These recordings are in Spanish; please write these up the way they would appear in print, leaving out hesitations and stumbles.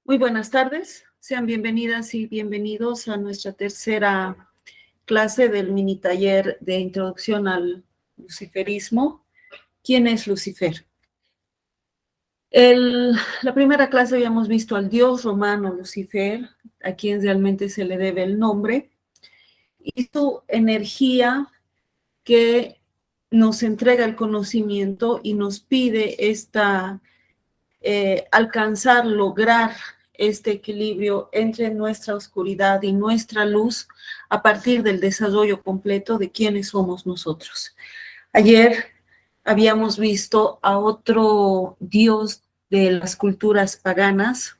Muy buenas tardes, sean bienvenidas y bienvenidos a nuestra tercera clase del mini taller de introducción al luciferismo. ¿Quién es Lucifer? La primera clase habíamos visto al dios romano Lucifer, a quien realmente se le debe el nombre, y su energía que nos entrega el conocimiento y nos pide alcanzar, lograr este equilibrio entre nuestra oscuridad y nuestra luz a partir del desarrollo completo de quiénes somos nosotros. Ayer habíamos visto a otro dios de las culturas paganas,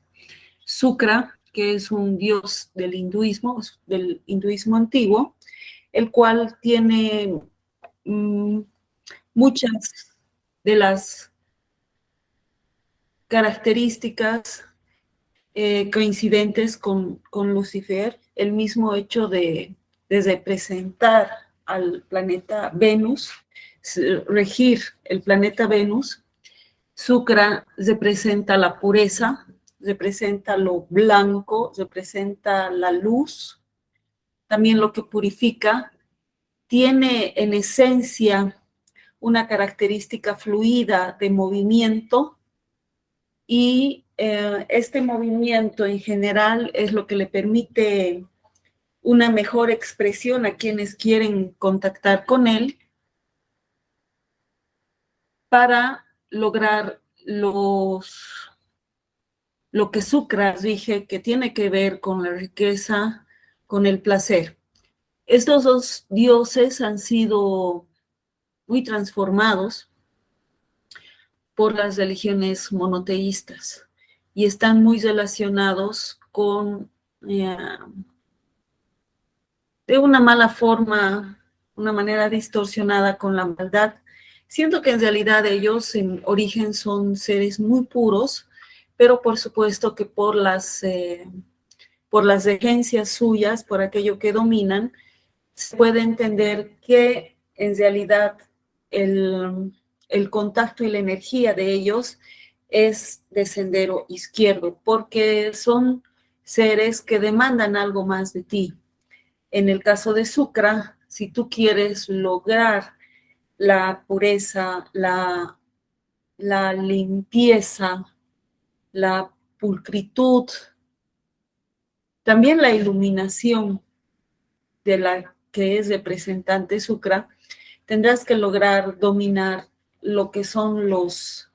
Shukra, que es un dios del hinduismo antiguo, el cual tiene muchas de las características coincidentes con Lucifer, el mismo hecho de representar al planeta Venus, regir el planeta Venus. Shukra representa la pureza, representa lo blanco, representa la luz, también lo que purifica. Tiene en esencia una característica fluida de movimiento, y este movimiento en general es lo que le permite una mejor expresión a quienes quieren contactar con él para lograr lo que Shukra rige, que tiene que ver con la riqueza, con el placer. Estos dos dioses han sido muy transformados por las religiones monoteístas y están muy relacionados con, de una mala forma, una manera distorsionada con la maldad. Siento que en realidad ellos en origen son seres muy puros, pero por supuesto que por las regencias suyas, por aquello que dominan, se puede entender que en realidad el contacto y la energía de ellos es de sendero izquierdo, porque son seres que demandan algo más de ti. En el caso de Shukra, si tú quieres lograr la pureza, la limpieza, la pulcritud, también la iluminación de la que es representante Shukra, tendrás que lograr dominar lo que son los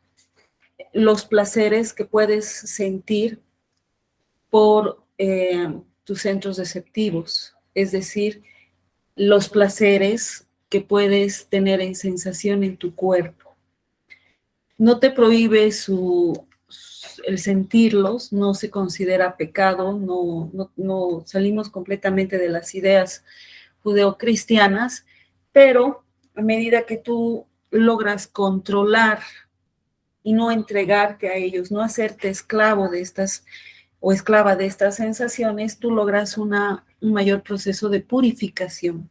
placeres que puedes sentir por tus centros receptivos, es decir, los placeres que puedes tener en sensación en tu cuerpo. No te prohíbe el sentirlos, no se considera pecado, no salimos completamente de las ideas judeocristianas, pero a medida que tú logras controlar y no entregarte a ellos, no hacerte esclavo de estas o esclava de estas sensaciones, tú logras un mayor proceso de purificación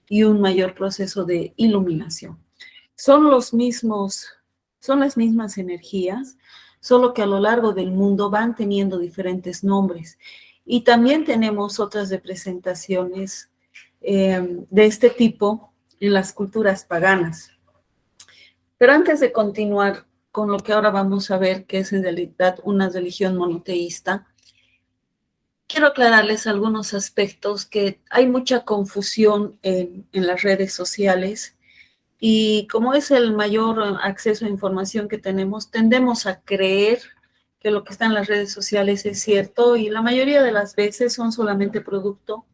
y un mayor proceso de iluminación. Son las mismas energías, solo que a lo largo del mundo van teniendo diferentes nombres. Y también tenemos otras representaciones de este tipo en las culturas paganas. Pero antes de continuar con lo que ahora vamos a ver, que es en realidad una religión monoteísta, quiero aclararles algunos aspectos que hay mucha confusión en las redes sociales, y como es el mayor acceso a información que tenemos, tendemos a creer que lo que está en las redes sociales es cierto, y la mayoría de las veces son solamente producto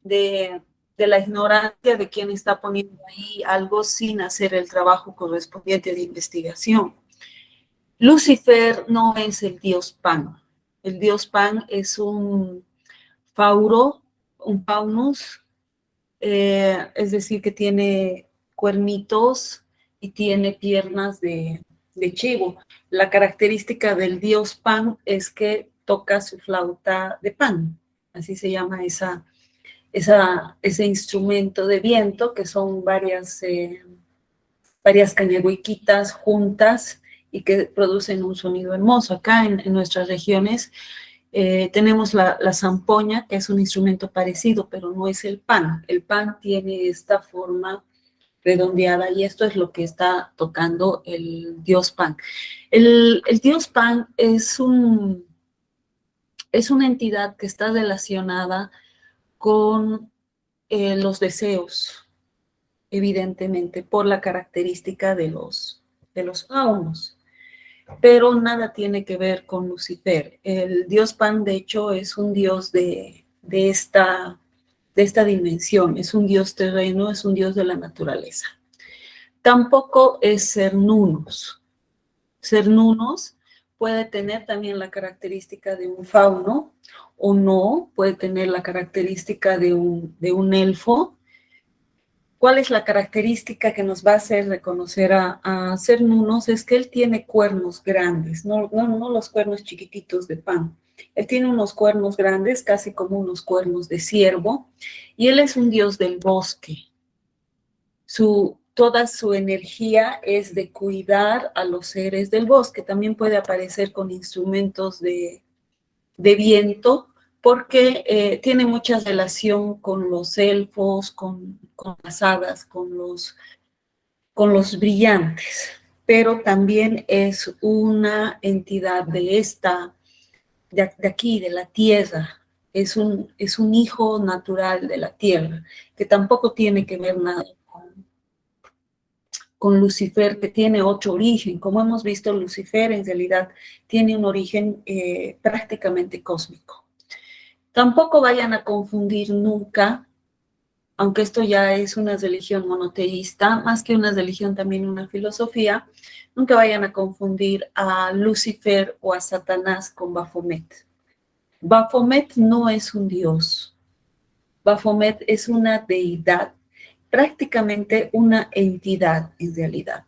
de la ignorancia de quien está poniendo ahí algo sin hacer el trabajo correspondiente de investigación. Lucifer no es el dios Pan. El dios Pan es un fauro, un paunus, es decir, que tiene cuernitos y tiene piernas de chivo. La característica del dios Pan es que toca su flauta de pan, así se llama ese instrumento de viento, que son varias cañahuiquitas juntas y que producen un sonido hermoso. Acá en nuestras regiones Tenemos la zampoña, que es un instrumento parecido, pero no es el pan. El pan tiene esta forma redondeada y esto es lo que está tocando el dios Pan. El dios Pan es una entidad que está relacionada con los deseos, evidentemente, por la característica de los faunos. Pero nada tiene que ver con Lucifer. El dios Pan, de hecho, es un dios de esta dimensión, es un dios terreno, es un dios de la naturaleza. Tampoco es Cernunnos. Cernunnos puede tener también la característica de un fauno o no, puede tener la característica de un elfo. ¿Cuál es la característica que nos va a hacer reconocer a Cernunnos? Es que él tiene cuernos grandes, no los cuernos chiquititos de Pan. Él tiene unos cuernos grandes, casi como unos cuernos de ciervo, y él es un dios del bosque. Toda su energía es de cuidar a los seres del bosque. También puede aparecer con instrumentos de viento, porque tiene mucha relación con los elfos, con las hadas, con los brillantes, pero también es una entidad de aquí, de la tierra, es un hijo natural de la tierra, que tampoco tiene que ver nada con Lucifer, que tiene otro origen. Como hemos visto, Lucifer en realidad tiene un origen prácticamente cósmico. Tampoco vayan a confundir nunca, aunque esto ya es una religión monoteísta, más que una religión también una filosofía, nunca vayan a confundir a Lucifer o a Satanás con Baphomet. Baphomet no es un dios. Baphomet es una deidad, prácticamente una entidad en realidad.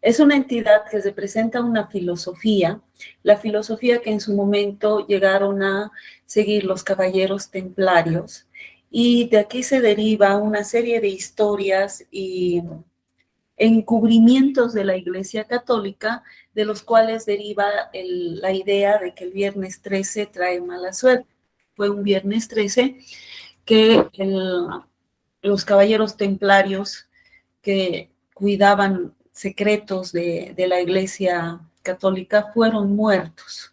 Es una entidad que representa una filosofía, la filosofía que en su momento llegaron a seguir los caballeros templarios, y de aquí se deriva una serie de historias y encubrimientos de la Iglesia Católica, de los cuales deriva la idea de que el viernes 13 trae mala suerte. Fue un viernes 13 que los caballeros templarios que cuidaban secretos de la Iglesia Católica fueron muertos.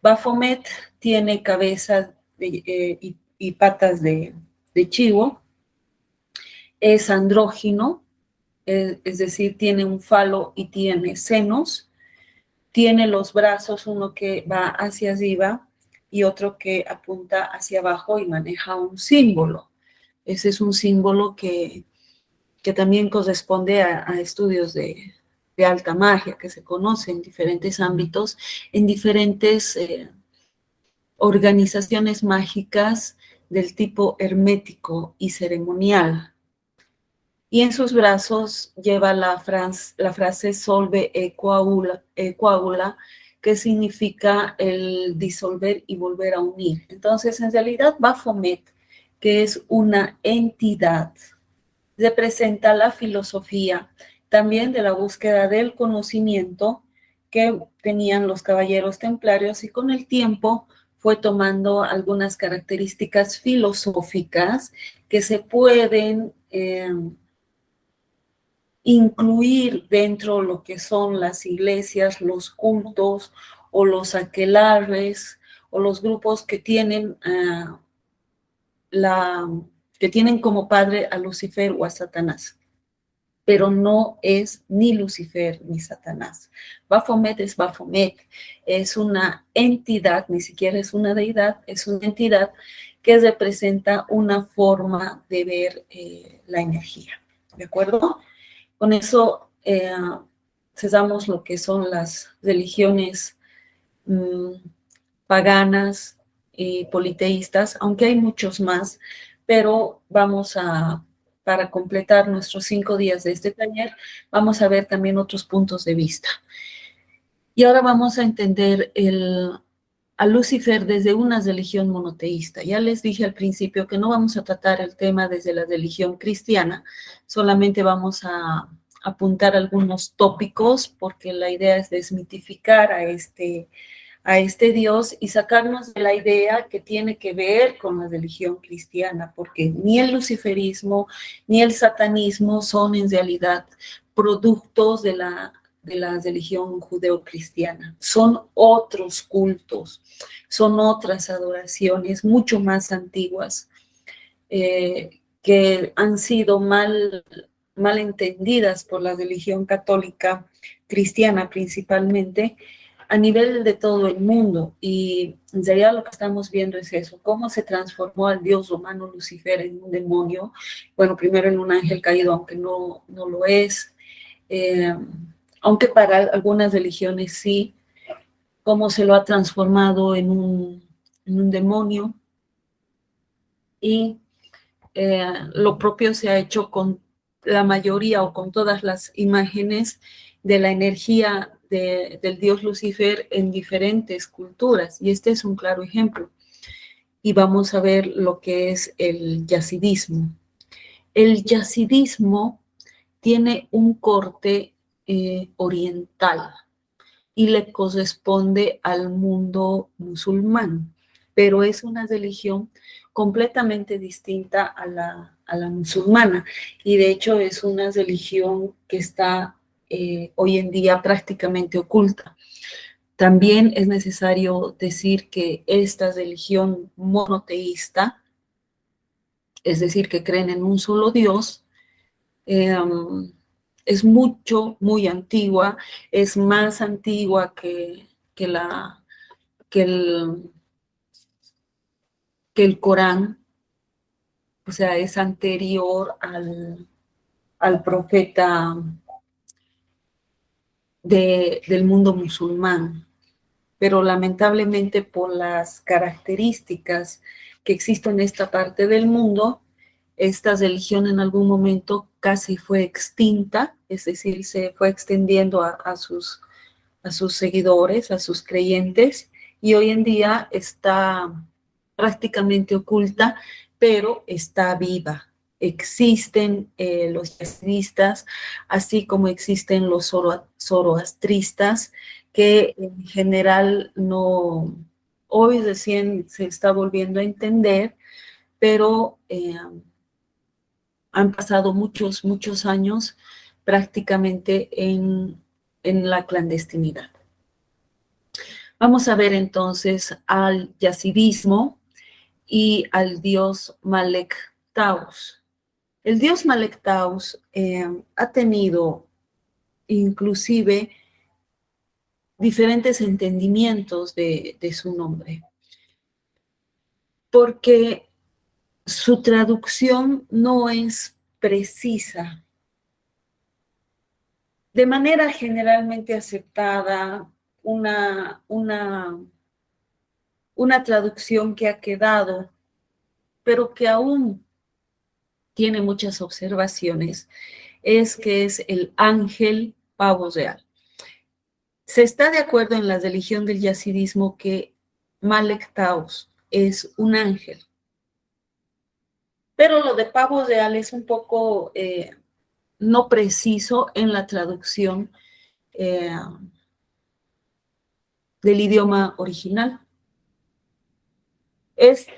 Baphomet tiene cabeza y patas de chivo, es andrógino, es decir, tiene un falo y tiene senos, tiene los brazos, uno que va hacia arriba y otro que apunta hacia abajo y maneja un símbolo. Ese es un símbolo que también corresponde a estudios de alta magia, que se conoce en diferentes ámbitos, en diferentes organizaciones mágicas del tipo hermético y ceremonial. Y en sus brazos lleva la frase solve e coagula, que significa el disolver y volver a unir. Entonces, en realidad, Baphomet, que es una entidad, representa la filosofía también de la búsqueda del conocimiento que tenían los caballeros templarios, y con el tiempo fue tomando algunas características filosóficas que se pueden incluir dentro de lo que son las iglesias, los cultos o los aquelarres o los grupos que tienen que tienen como padre a Lucifer o a Satanás, pero no es ni Lucifer ni Satanás. Baphomet es Baphomet, es una entidad, ni siquiera es una deidad, es una entidad que representa una forma de ver la energía, ¿de acuerdo? Con eso cesamos lo que son las religiones paganas y politeístas, aunque hay muchos más, pero para completar nuestros 5 días de este taller, vamos a ver también otros puntos de vista. Y ahora vamos a entender a Lucifer desde una religión monoteísta. Ya les dije al principio que no vamos a tratar el tema desde la religión cristiana, solamente vamos a apuntar algunos tópicos, porque la idea es desmitificar a a este Dios y sacarnos de la idea que tiene que ver con la religión cristiana, porque ni el luciferismo ni el satanismo son en realidad productos de la religión judeocristiana. Son otros cultos, son otras adoraciones mucho más antiguas que han sido mal entendidas por la religión católica cristiana principalmente, a nivel de todo el mundo. Y en realidad lo que estamos viendo es eso, cómo se transformó al dios romano Lucifer en un demonio, bueno, primero en un ángel caído, aunque no lo es, eh, aunque para algunas religiones sí, cómo se lo ha transformado en un demonio. Y lo propio se ha hecho con la mayoría o con todas las imágenes de la energía del dios Lucifer en diferentes culturas, y este es un claro ejemplo. Y vamos a ver lo que es el yazidismo. El yazidismo tiene un corte oriental y le corresponde al mundo musulmán, pero es una religión completamente distinta a la musulmana, y de hecho es una religión que está hoy en día prácticamente oculta. También es necesario decir que esta religión monoteísta, es decir, que creen en un solo Dios, es muy antigua, es más antigua que, la, que, el, que el Corán, o sea, es anterior al profeta del mundo musulmán, pero lamentablemente por las características que existen en esta parte del mundo, esta religión en algún momento casi fue extinta, es decir, se fue extendiendo a sus seguidores, a sus creyentes, y hoy en día está prácticamente oculta, pero está viva. Existen los yazidistas, así como existen los zoroastristas, que en general no, hoy recién se está volviendo a entender, pero han pasado muchos años prácticamente en la clandestinidad. Vamos a ver entonces al yazidismo y al dios Malek Taus. El dios Malek Taus ha tenido inclusive diferentes entendimientos de su nombre, porque su traducción no es precisa. De manera generalmente aceptada, una traducción que ha quedado, pero que aún tiene muchas observaciones, es que es el ángel pavo real. Se está de acuerdo en la religión del yazidismo que Malek Taus es un ángel, pero lo de pavo real es un poco no preciso en la traducción del idioma original.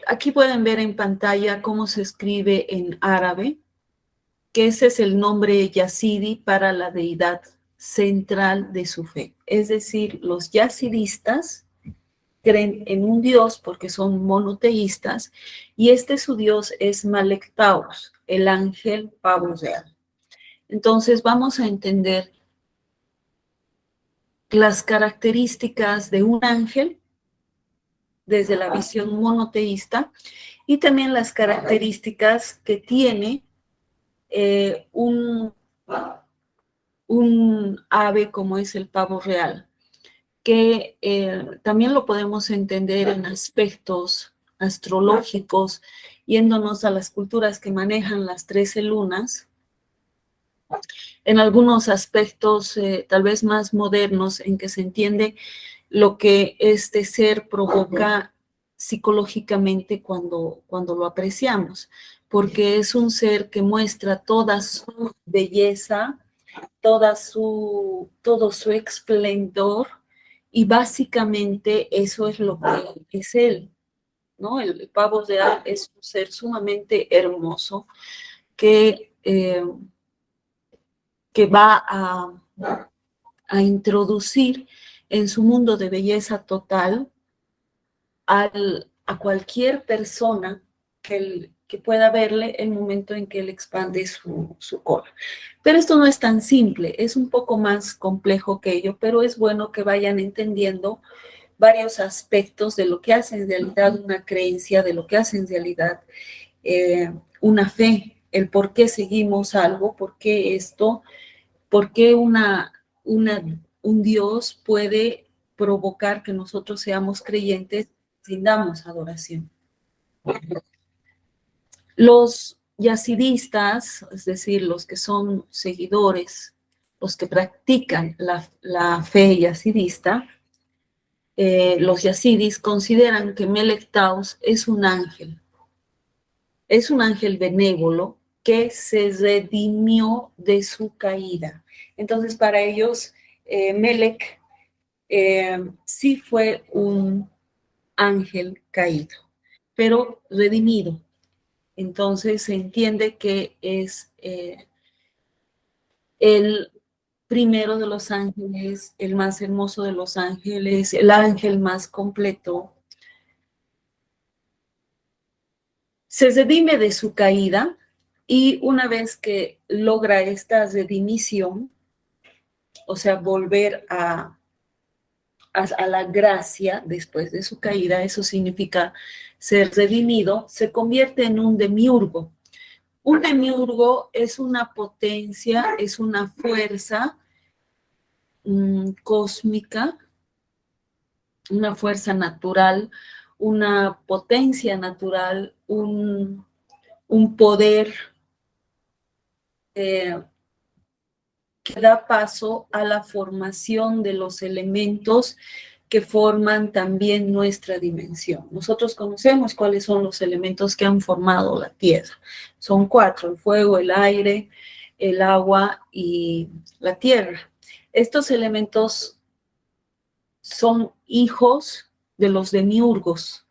Aquí pueden ver en pantalla cómo se escribe en árabe, que ese es el nombre yazidi para la deidad central de su fe. Es decir, los yazidistas creen en un dios porque son monoteístas, y su dios es Malek Taus, el ángel pavo real. Entonces vamos a entender las características de un ángel desde la visión monoteísta, y también las características que tiene un ave como es el pavo real, que también lo podemos entender en aspectos astrológicos, yéndonos a las culturas que manejan las 13 lunas, en algunos aspectos tal vez más modernos, en que se entiende lo que este ser provoca psicológicamente cuando lo apreciamos, porque es un ser que muestra toda su belleza, todo su esplendor, Y básicamente eso es lo que es él, ¿no? El pavo real es un ser sumamente hermoso que, que va a introducir en su mundo de belleza total a cualquier persona que pueda verle el momento en que él expande su cola. Pero esto no es tan simple, es un poco más complejo que ello, pero es bueno que vayan entendiendo varios aspectos de lo que hace en realidad una creencia, de lo que hace en realidad una fe, el por qué seguimos algo, por qué esto, por qué un Dios puede provocar que nosotros seamos creyentes, rindamos adoración. Los yazidistas, es decir, los que son seguidores, los que practican la fe yazidista, los yazidis consideran que Melek Taus es un ángel benévolo que se redimió de su caída. Entonces, para ellos, Melek sí fue un ángel caído, pero redimido. Entonces se entiende que es el primero de los ángeles, el más hermoso de los ángeles, el ángel más completo. Se redime de su caída y una vez que logra esta redimición, o sea, volver a la gracia después de su caída, eso significa ser redimido, se convierte en un demiurgo. Un demiurgo es una potencia, es una fuerza cósmica, una fuerza natural, una potencia natural, un poder eh, que da paso a la formación de los elementos que forman también nuestra dimensión. Nosotros conocemos cuáles son los elementos que han formado la Tierra. Son 4, el fuego, el aire, el agua y la tierra. Estos elementos son hijos de los demiurgos.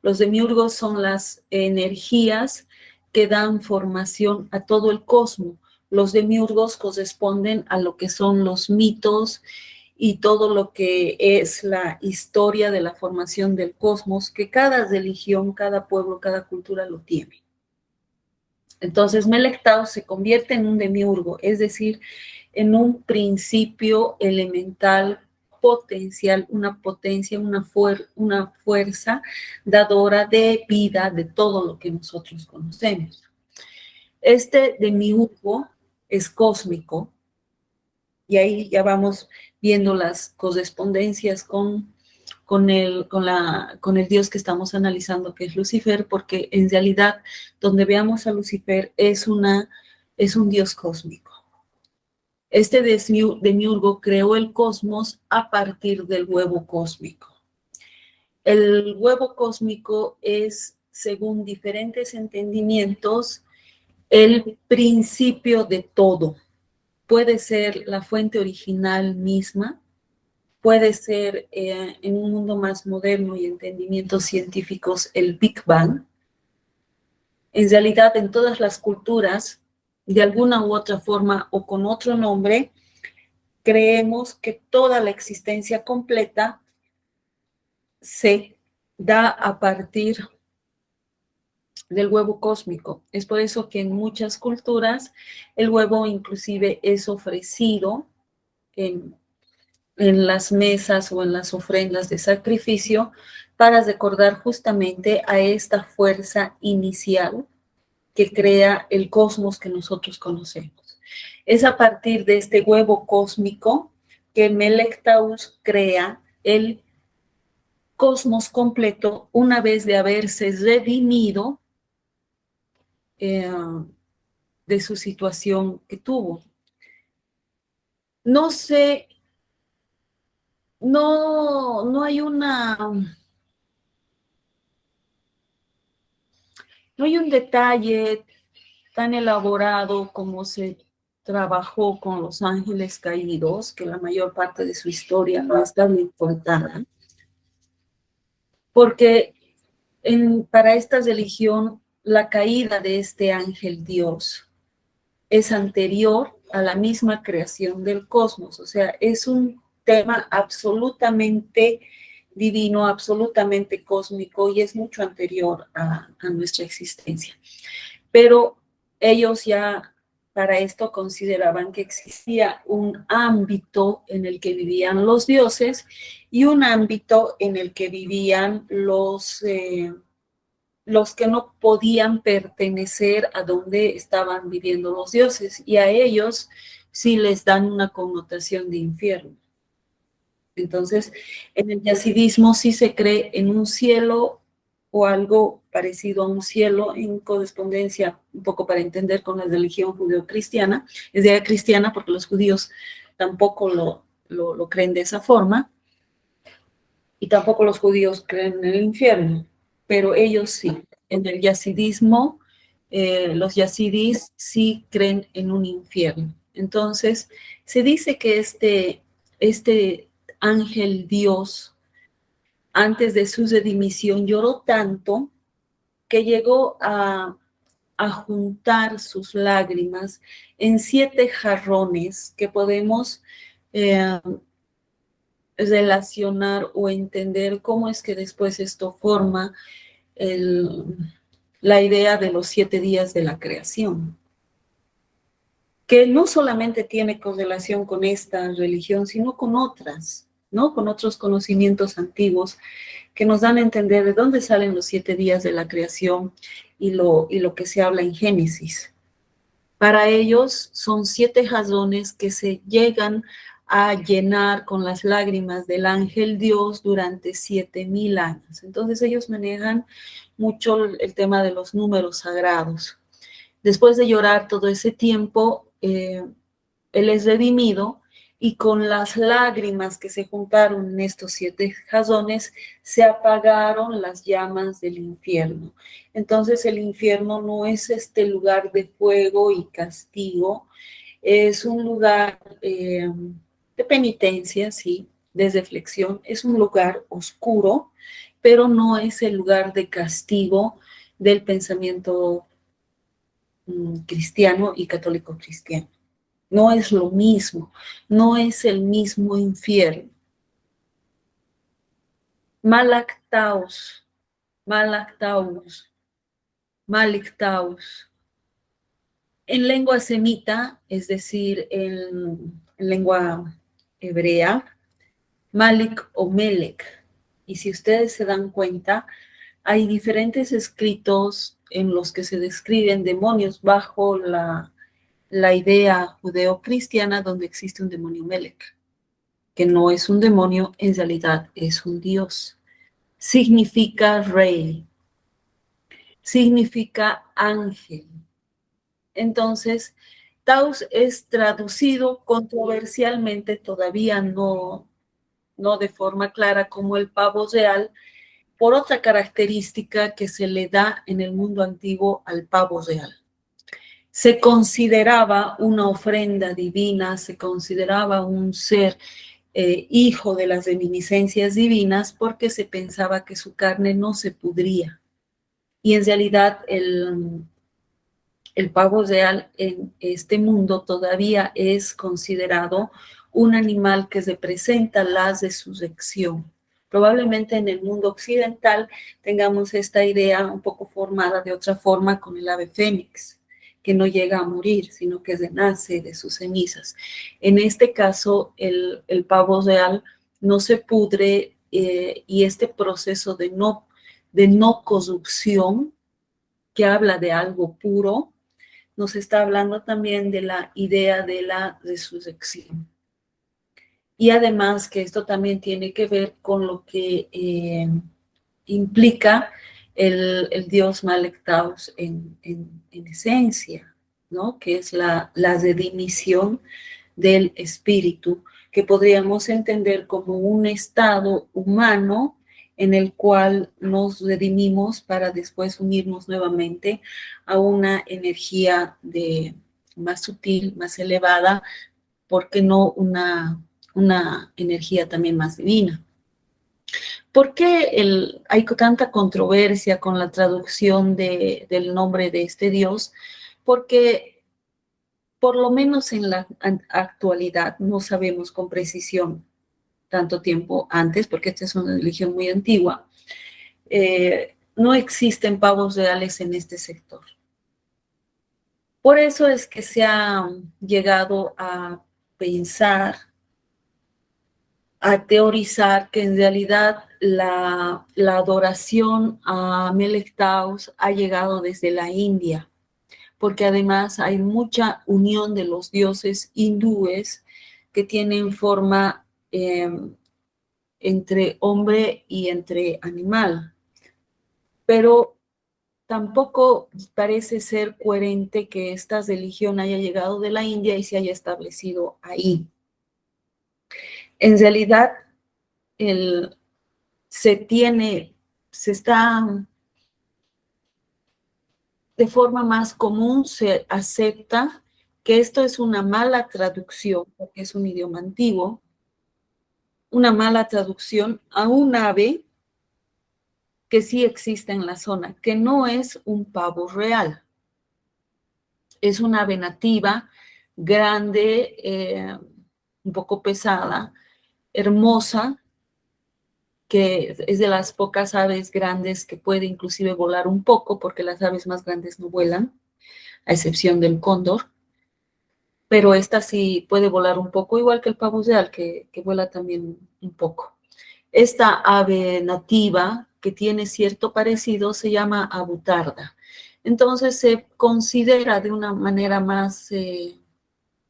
Los demiurgos son las energías que dan formación a todo el cosmos. Los demiurgos corresponden a lo que son los mitos y todo lo que es la historia de la formación del cosmos, que cada religión, cada pueblo, cada cultura lo tiene. Entonces, Melek Taus se convierte en un demiurgo, es decir, en un principio elemental potencial, una potencia, una fuerza dadora de vida de todo lo que nosotros conocemos. Este demiurgo es cósmico y ahí ya vamos viendo las correspondencias con el Dios que estamos analizando, que es Lucifer, porque en realidad donde veamos a Lucifer es un Dios cósmico. Este demiurgo creó el cosmos a partir del huevo cósmico. El huevo cósmico es, según diferentes entendimientos, el principio de todo. Puede ser la fuente original misma, puede ser en un mundo más moderno y entendimientos científicos el Big Bang. En realidad, en todas las culturas, de alguna u otra forma o con otro nombre, creemos que toda la existencia completa se da a partir del huevo cósmico. Es por eso que en muchas culturas el huevo inclusive es ofrecido en las mesas o en las ofrendas de sacrificio para recordar justamente a esta fuerza inicial que crea el cosmos que nosotros conocemos. Es a partir de este huevo cósmico que Melek Taus crea el cosmos completo una vez de haberse redimido eh, de su situación que tuvo. No sé, no hay no hay un detalle tan elaborado como se trabajó con los ángeles caídos, que la mayor parte de su historia no está muy contada, porque para esta religión la caída de este ángel Dios es anterior a la misma creación del cosmos, o sea, es un tema absolutamente divino, absolutamente cósmico y es mucho anterior a nuestra existencia. Pero ellos ya para esto consideraban que existía un ámbito en el que vivían los dioses y un ámbito en el que vivían los que no podían pertenecer a donde estaban viviendo los dioses, y a ellos sí les dan una connotación de infierno. Entonces, en el yacidismo sí se cree en un cielo o algo parecido a un cielo, en correspondencia un poco para entender con la religión judeocristiana, es de cristiana porque los judíos tampoco lo creen de esa forma, y tampoco los judíos creen en el infierno, pero ellos sí. En el yazidismo, los yazidis sí creen en un infierno. Entonces, se dice que este ángel Dios, antes de su redimisión, lloró tanto que llegó a juntar sus lágrimas en 7 jarrones que podemos relacionar o entender cómo es que después esto forma la idea de los 7 días de la creación, que no solamente tiene correlación con esta religión, sino con otras, ¿no? Con otros conocimientos antiguos que nos dan a entender de dónde salen los 7 días de la creación y lo que se habla en Génesis. Para ellos son 7 jarrones que se llegan a llenar con las lágrimas del ángel Dios durante 7,000 años. Entonces ellos manejan mucho el tema de los números sagrados. Después de llorar todo ese tiempo, él es redimido y con las lágrimas que se juntaron en estos 7 jarrones se apagaron las llamas del infierno. Entonces el infierno no es este lugar de fuego y castigo, es un lugar de penitencia, sí, de reflexión, es un lugar oscuro, pero no es el lugar de castigo del pensamiento cristiano y católico cristiano. No es lo mismo, no es el mismo infierno. Malaktaus, Malaktaus, Maliktaus. En lengua semita, es decir, en lengua hebrea, Malik o Melek. Y si ustedes se dan cuenta, hay diferentes escritos en los que se describen demonios bajo la idea judeocristiana donde existe un demonio Melek, que no es un demonio, en realidad es un dios. Significa rey, significa ángel. Entonces, Taus es traducido controversialmente, todavía no de forma clara, como el pavo real, por otra característica que se le da en el mundo antiguo al pavo real. Se consideraba una ofrenda divina, se consideraba un ser hijo de las reminiscencias divinas porque se pensaba que su carne no se pudría. Y en realidad el pavo real en este mundo todavía es considerado un animal que representa la resurrección. Probablemente en el mundo occidental tengamos esta idea un poco formada de otra forma con el ave fénix, que no llega a morir, sino que renace de sus cenizas. En este caso, el pavo real no se pudre y este proceso de no corrupción, que habla de algo puro, nos está hablando también de la idea de la resurrección. Y además que esto también tiene que ver con lo que implica el dios Malek Taus en esencia, ¿no? Que es la redimición del espíritu, que podríamos entender como un estado humano en el cual nos redimimos para después unirnos nuevamente a una energía de más sutil, más elevada, ¿por qué no una energía también más divina? ¿Por qué hay tanta controversia con la traducción del nombre de este Dios? Porque por lo menos en la actualidad no sabemos con precisión tanto tiempo antes, porque esta es una religión muy antigua, no existen pavos reales en este sector. Por eso es que se ha llegado a pensar, a teorizar que en realidad la adoración a Melek Taus ha llegado desde la India, porque además hay mucha unión de los dioses hindúes que tienen forma entre hombre y entre animal. Pero tampoco parece ser coherente que esta religión haya llegado de la India y se haya establecido ahí. En realidad, se está, de forma más común se acepta que esto es una mala traducción, porque es un idioma antiguo, una mala traducción a un ave que sí existe en la zona, que no es un pavo real. Es una ave nativa, grande, un poco pesada, hermosa, que es de las pocas aves grandes que puede inclusive volar un poco, porque las aves más grandes no vuelan, a excepción del cóndor, pero esta sí puede volar un poco, igual que el pavo real, que vuela también un poco. Esta ave nativa, que tiene cierto parecido, se llama abutarda. Entonces se considera de una manera más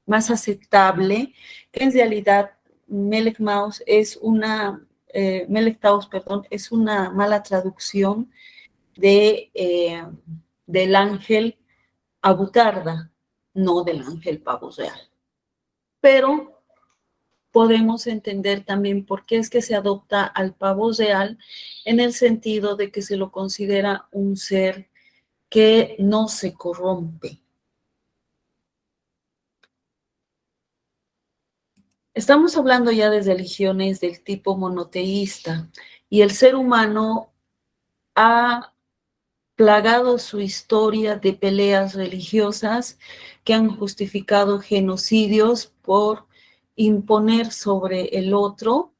aceptable que en realidad Melek Taus, perdón, es una mala traducción del ángel abutarda, no del ángel pavo real. Pero podemos entender también por qué es que se adopta al pavo real en el sentido de que se lo considera un ser que no se corrompe. Estamos hablando ya de religiones del tipo monoteísta y el ser humano ha plagado su historia de peleas religiosas que han justificado genocidios por imponer sobre el otro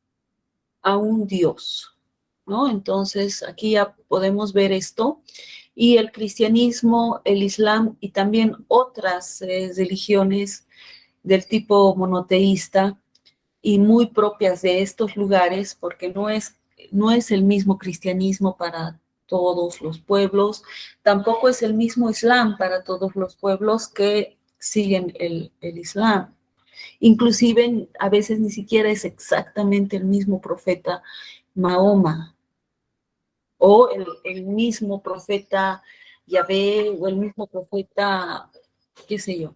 a un Dios, ¿no? Entonces, aquí ya podemos ver esto. Y el cristianismo, el islam y también otras religiones del tipo monoteísta y muy propias de estos lugares, porque no es el mismo cristianismo para todos los pueblos, tampoco es el mismo islam para todos los pueblos que siguen el islam. Inclusive a veces ni siquiera es exactamente el mismo profeta Mahoma o el mismo profeta Yahvé o el mismo profeta, qué sé yo.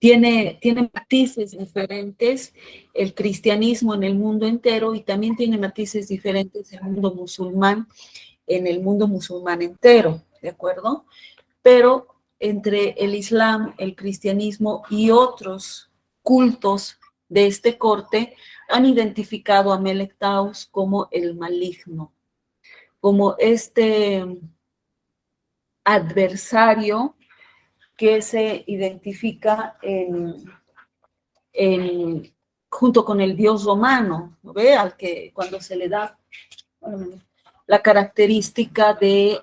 Tiene matices diferentes el cristianismo en el mundo entero y también tiene matices diferentes el mundo musulmán en el mundo musulmán entero, ¿de acuerdo? Pero entre el islam, el cristianismo y otros cultos de este corte han identificado a Melek Taus como el maligno, como este adversario que se identifica junto con el dios romano, ¿no ve? Al que cuando se le da la característica de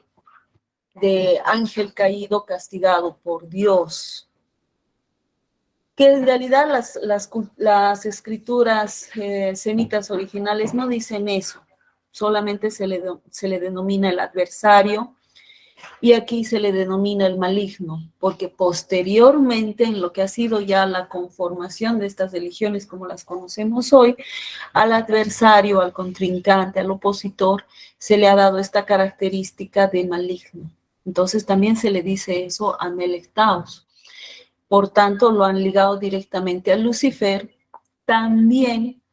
ángel caído castigado por Dios, que en realidad las escrituras semitas originales no dicen eso, solamente se le denomina el adversario y aquí se le denomina el maligno, porque posteriormente en lo que ha sido ya la conformación de estas religiones como las conocemos hoy, al adversario, al contrincante, al opositor, se le ha dado esta característica de maligno. Entonces también se le dice eso a Melek Taus. Por tanto, lo han ligado directamente a Lucifer. También,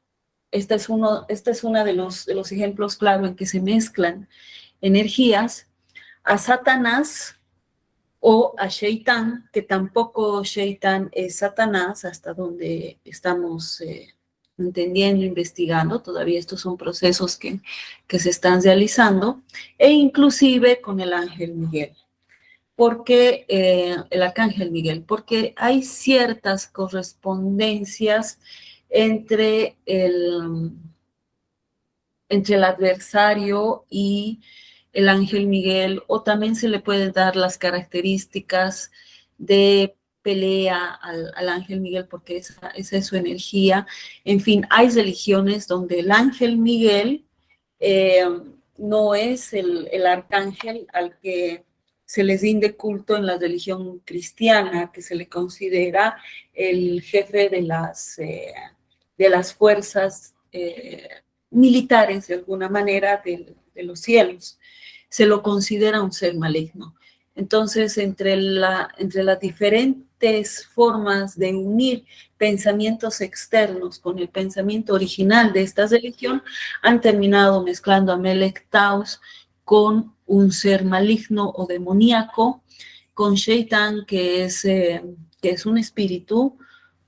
este es uno de los ejemplos claros en que se mezclan energías, a Satanás o a Sheitán, que tampoco Sheitán es Satanás, hasta donde estamos entendiendo, investigando, todavía estos son procesos que se están realizando, e inclusive con el ángel Miguel. ¿Por qué el arcángel Miguel? Porque hay ciertas correspondencias entre entre el adversario y el ángel Miguel, o también se le pueden dar las características de pelea al ángel Miguel, porque esa es su energía. En fin, hay religiones donde el ángel Miguel eh, no es el arcángel al que se les rinde culto en la religión cristiana, que se le considera el jefe de las fuerzas militares, de alguna manera, de los cielos. Se lo considera un ser maligno. Entonces, entre las diferentes formas de unir pensamientos externos con el pensamiento original de esta religión, han terminado mezclando a Melek Taus con un ser maligno o demoníaco, con Shaitan, que es un espíritu,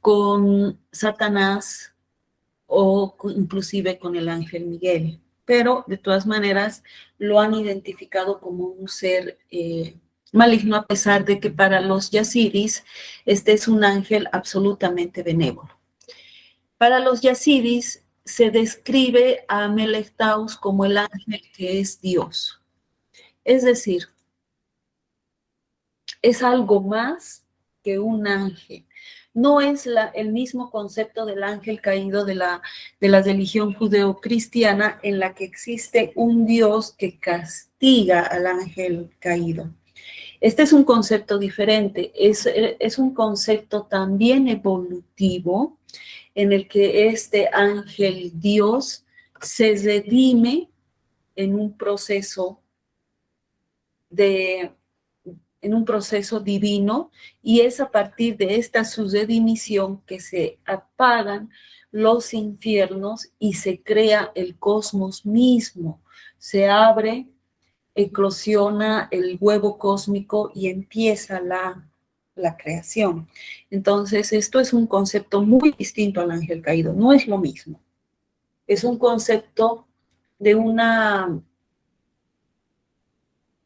con Satanás o inclusive con el ángel Miguel. Pero de todas maneras lo han identificado como un ser maligno, a pesar de que para los yazidis este es un ángel absolutamente benévolo. Para los yazidis se describe a Melek Taus como el ángel que es Dios. Es decir, es algo más que un ángel. No es el mismo concepto del ángel caído de la religión judeocristiana, en la que existe un Dios que castiga al ángel caído. Este es un concepto diferente, es un concepto también evolutivo, en el que este ángel Dios se redime en un proceso divino, y es a partir de esta su redimición que se apagan los infiernos y se crea el cosmos mismo. Se abre, eclosiona el huevo cósmico y empieza la creación. Entonces, esto es un concepto muy distinto al ángel caído, no es lo mismo. Es un concepto de una...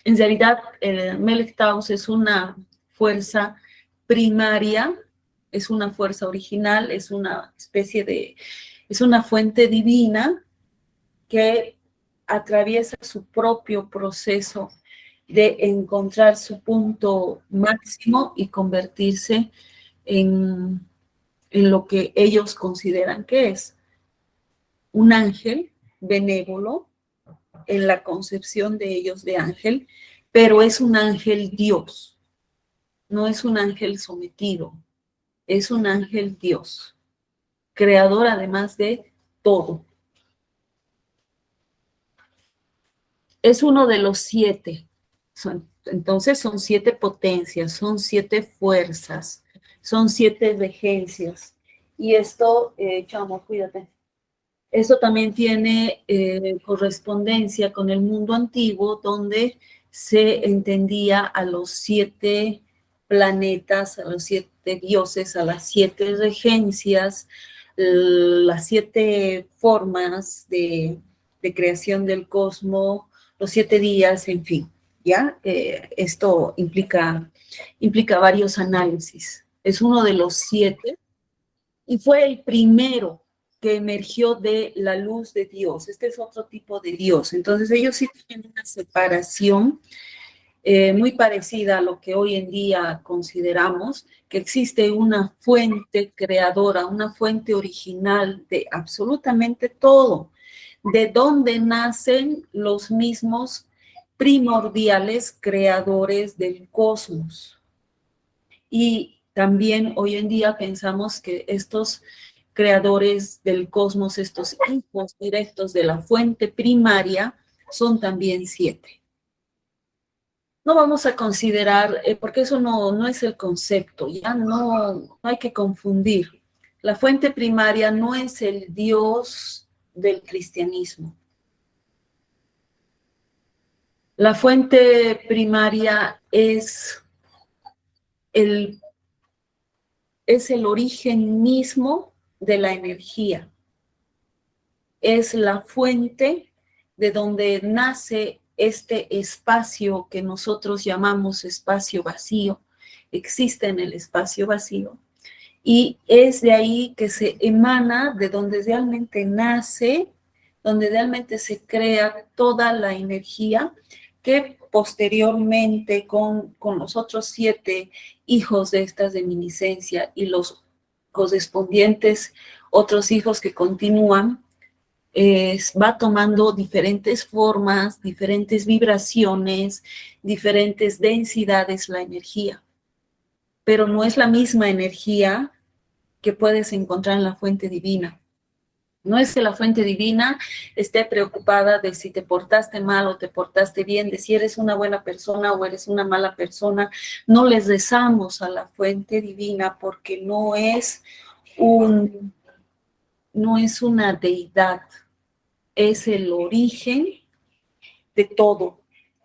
En realidad, el Melek Taus es una fuerza primaria, es una fuerza original, es una especie de... es una fuente divina que atraviesa su propio proceso de encontrar su punto máximo y convertirse en lo que ellos consideran que es un ángel benévolo en la concepción de ellos de ángel, pero es un ángel Dios, no es un ángel sometido, es un ángel Dios, creador además de todo. Es uno de los 7. Entonces son 7 potencias, son 7 fuerzas, son 7 regencias. Y esto, chamo, cuídate. Esto también tiene correspondencia con el mundo antiguo, donde se entendía a los 7 planetas, a los 7 dioses, a las 7 regencias, las 7 formas de creación del cosmos, los 7 días, en fin, ¿ya? Esto implica varios análisis. Es uno de los 7 y fue el primero que emergió de la luz de Dios. Este es otro tipo de Dios. Entonces ellos sí tienen una separación muy parecida a lo que hoy en día consideramos, que existe una fuente creadora, una fuente original de absolutamente todo, de donde nacen los mismos primordiales creadores del cosmos. Y también hoy en día pensamos que estos creadores del cosmos, estos hijos directos de la fuente primaria, son también 7. No vamos a considerar, porque eso no es el concepto, ya no hay que confundir. La fuente primaria no es el Dios del cristianismo. La fuente primaria es es el origen mismo de la energía. Es la fuente de donde nace este espacio que nosotros llamamos espacio vacío. Existe en el espacio vacío. Y es de ahí que se emana, de donde realmente nace, donde realmente se crea toda la energía que posteriormente con los otros 7 hijos de estas reminiscencia y los correspondientes otros hijos que continúan, va tomando diferentes formas, diferentes vibraciones, diferentes densidades la energía. Pero no es la misma energía que puedes encontrar en la fuente divina. No es que la fuente divina esté preocupada de si te portaste mal o te portaste bien, de si eres una buena persona o eres una mala persona. No les rezamos a la fuente divina porque no es una deidad, es el origen de todo.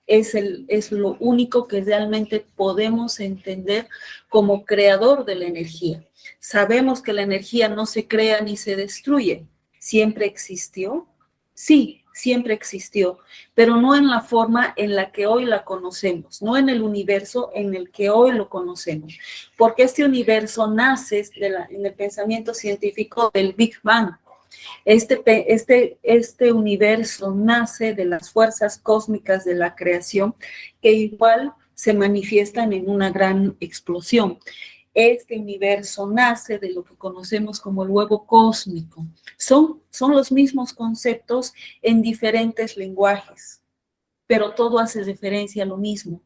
Es lo único que realmente podemos entender como creador de la energía. Sabemos que la energía no se crea ni se destruye. ¿Siempre existió? Sí, siempre existió, pero no en la forma en la que hoy la conocemos, no en el universo en el que hoy lo conocemos, porque este universo nace en el pensamiento científico del Big Bang. Este universo nace de las fuerzas cósmicas de la creación que igual se manifiestan en una gran explosión. Este universo nace de lo que conocemos como el huevo cósmico. Son los mismos conceptos en diferentes lenguajes, pero todo hace referencia a lo mismo.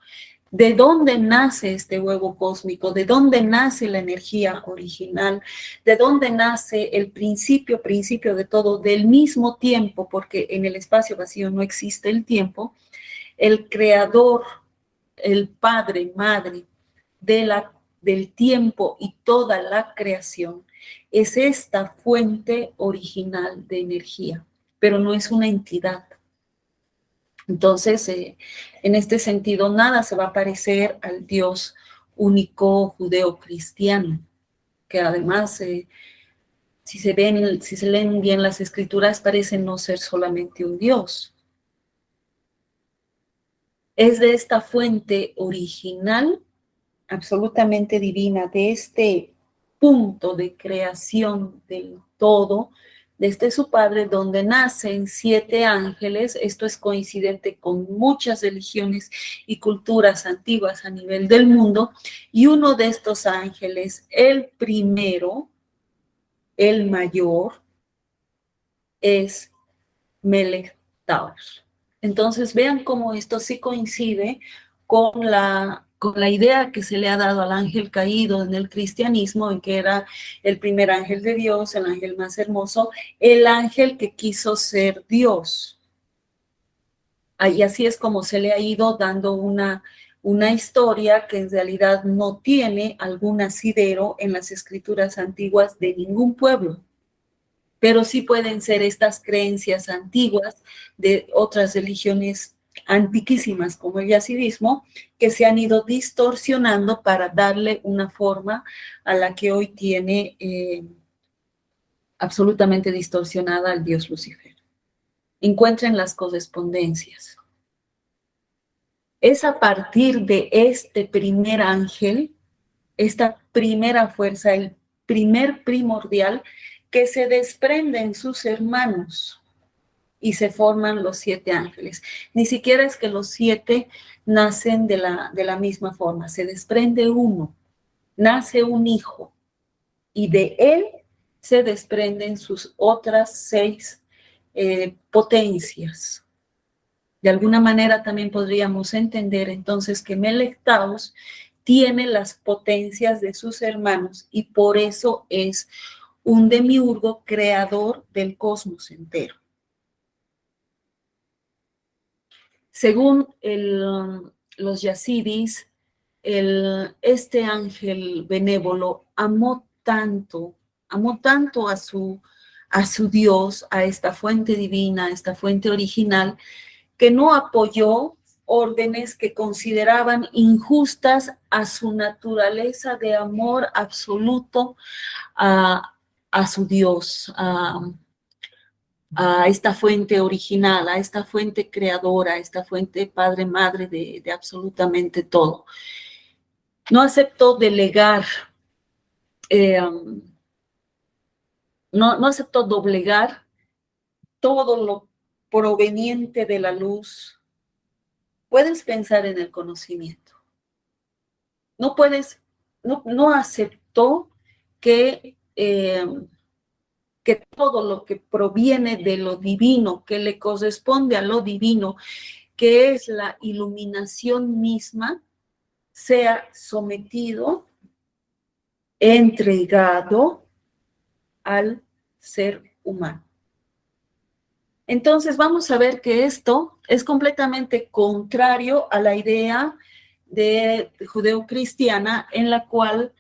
¿De dónde nace este huevo cósmico? ¿De dónde nace la energía original? ¿De dónde nace el principio de todo? Del mismo tiempo, porque en el espacio vacío no existe el tiempo. El creador, el padre, madre del tiempo y toda la creación es esta fuente original de energía, pero no es una entidad. Entonces, en este sentido, nada se va a parecer al Dios único judeo-cristiano, que además, si se leen bien las escrituras, parece no ser solamente un Dios. Es de esta fuente original, absolutamente divina, de este punto de creación del todo, desde su padre, donde nacen 7 ángeles. Esto es coincidente con muchas religiones y culturas antiguas a nivel del mundo, y uno de estos ángeles, el primero, el mayor, es Melech Taus. Entonces vean cómo esto sí coincide con la idea que se le ha dado al ángel caído en el cristianismo, en que era el primer ángel de Dios, el ángel más hermoso, el ángel que quiso ser Dios. Y así es como se le ha ido dando una historia que en realidad no tiene algún asidero en las escrituras antiguas de ningún pueblo. Pero sí pueden ser estas creencias antiguas de otras religiones antiquísimas como el yazidismo, que se han ido distorsionando para darle una forma a la que hoy tiene absolutamente distorsionada al dios Lucifer. Encuentren las correspondencias. Es a partir de este primer ángel, esta primera fuerza, el primer primordial, que se desprenden sus hermanos y se forman los 7 ángeles. Ni siquiera es que los 7 nacen de la misma forma, se desprende uno, nace un hijo, y de él se desprenden sus otras 6 potencias. De alguna manera también podríamos entender entonces que Melech Taus tiene las potencias de sus hermanos y por eso es un demiurgo creador del cosmos entero. Según los yazidis, este ángel benévolo amó tanto a su Dios, a esta fuente divina, a esta fuente original, que no apoyó órdenes que consideraban injustas a su naturaleza de amor absoluto a su Dios, a esta fuente original, a esta fuente creadora, a esta fuente padre, madre de absolutamente todo. No aceptó delegar, no aceptó doblegar todo lo proveniente de la luz. Puedes pensar en el conocimiento. No aceptó que todo lo que proviene de lo divino, que le corresponde a lo divino, que es la iluminación misma, sea sometido, entregado al ser humano. Entonces vamos a ver que esto es completamente contrario a la idea de judeocristiana, en la cual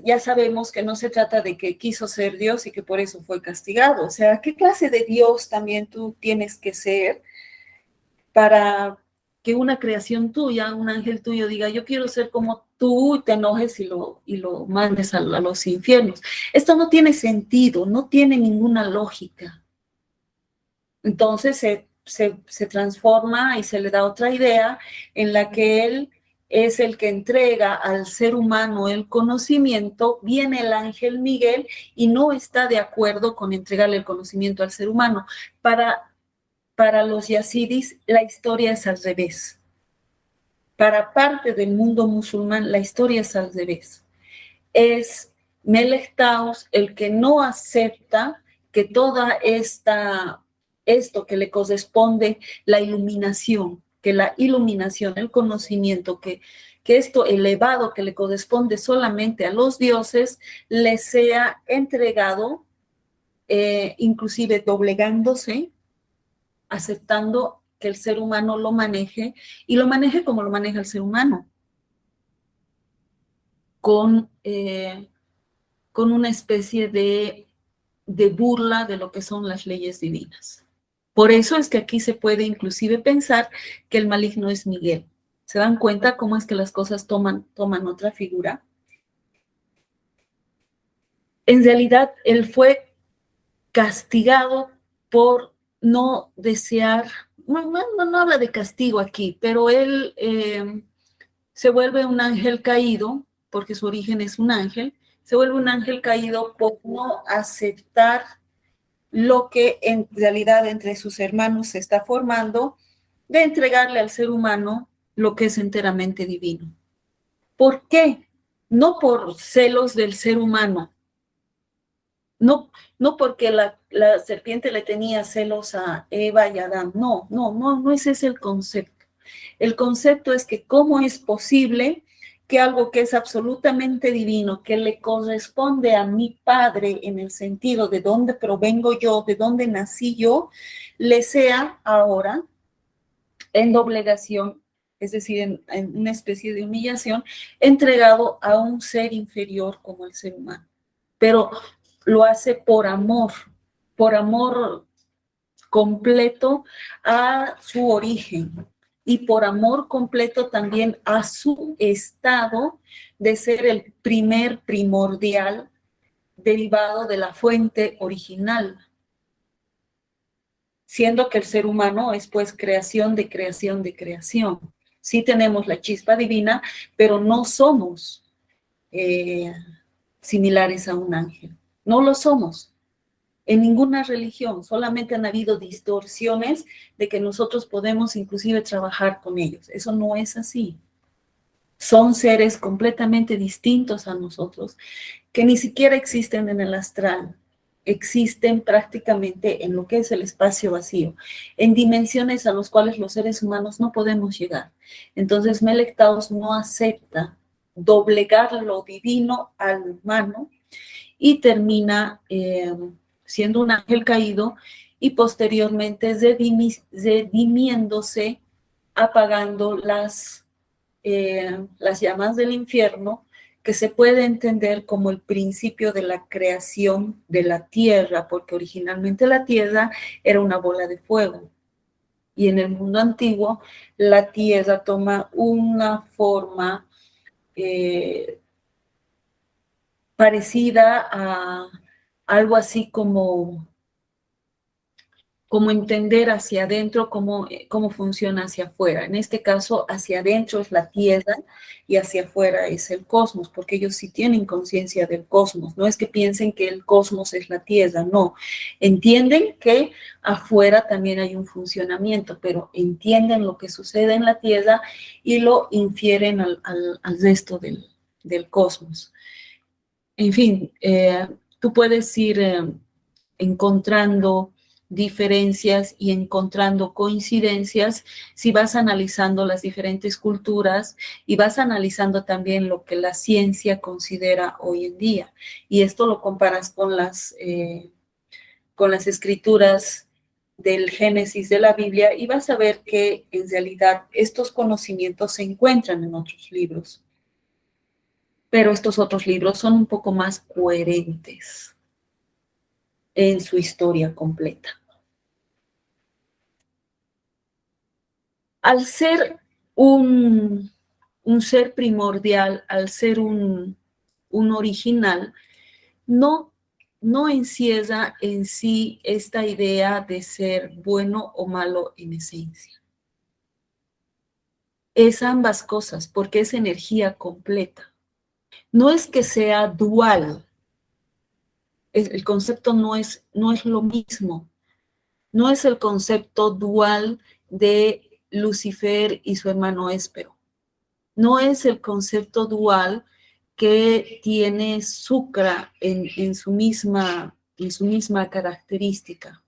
ya sabemos que no se trata de que quiso ser Dios y que por eso fue castigado. O sea, ¿qué clase de Dios también tú tienes que ser para que una creación tuya, un ángel tuyo diga, yo quiero ser como tú, te enojes y lo mandes a los infiernos? Esto no tiene sentido, no tiene ninguna lógica. Entonces se transforma y se le da otra idea en la que él es el que entrega al ser humano el conocimiento. Viene el ángel Miguel y no está de acuerdo con entregarle el conocimiento al ser humano. Para los yazidis, la historia es al revés. Para parte del mundo musulmán, la historia es al revés. Es Melech Taus el que no acepta que toda esto que le corresponde, la iluminación, que la iluminación, el conocimiento, que esto elevado que le corresponde solamente a los dioses, le sea entregado, inclusive doblegándose, aceptando que el ser humano lo maneje, y lo maneje como lo maneja el ser humano, con una especie de burla de lo que son las leyes divinas. Por eso es que aquí se puede inclusive pensar que el maligno es Miguel. ¿Se dan cuenta cómo es que las cosas toman otra figura? En realidad, él fue castigado por no desear, no habla de castigo aquí, pero él se vuelve un ángel caído, porque su origen es un ángel, se vuelve un ángel caído por no aceptar lo que en realidad entre sus hermanos se está formando, de entregarle al ser humano lo que es enteramente divino. ¿Por qué? No por celos del ser humano, no porque la serpiente le tenía celos a Eva y a Adán, no ese es el concepto. El concepto es que cómo es posible que algo que es absolutamente divino, que le corresponde a mi padre en el sentido de dónde provengo yo, de dónde nací yo, le sea ahora en doblegación, es decir, en una especie de humillación, entregado a un ser inferior como el ser humano. Pero lo hace por amor completo a su origen y por amor completo también a su estado de ser el primer primordial derivado de la fuente original, siendo que el ser humano es pues creación de creación de creación. Sí tenemos la chispa divina, pero no somos similares a un ángel, no lo somos. En ninguna religión, solamente han habido distorsiones de que nosotros podemos inclusive trabajar con ellos. Eso no es así. Son seres completamente distintos a nosotros, que ni siquiera existen en el astral, existen prácticamente en lo que es el espacio vacío, en dimensiones a las cuales los seres humanos no podemos llegar. Entonces, Melech Taus no acepta doblegar lo divino al humano y termina siendo un ángel caído y posteriormente redimiéndose, apagando las llamas del infierno, que se puede entender como el principio de la creación de la tierra, porque originalmente la tierra era una bola de fuego. Y en el mundo antiguo, la tierra toma una forma parecida a algo así como entender hacia adentro cómo funciona hacia afuera. En este caso, hacia adentro es la tierra y hacia afuera es el cosmos, porque ellos sí tienen conciencia del cosmos. No es que piensen que el cosmos es la tierra, no. Entienden que afuera también hay un funcionamiento, pero entienden lo que sucede en la tierra y lo infieren al resto del cosmos. En fin, tú puedes ir encontrando diferencias y encontrando coincidencias si vas analizando las diferentes culturas y vas analizando también lo que la ciencia considera hoy en día. Y esto lo comparas con las escrituras del Génesis de la Biblia y vas a ver que en realidad estos conocimientos se encuentran en otros libros, pero estos otros libros son un poco más coherentes en su historia completa. Al ser un ser primordial, al ser un original, no encierra en sí esta idea de ser bueno o malo en esencia. Es ambas cosas, porque es energía completa. No es que sea dual, el concepto no es lo mismo. No es el concepto dual de Lucifer y su hermano Éspero. No es el concepto dual que tiene Sukra en su misma característica.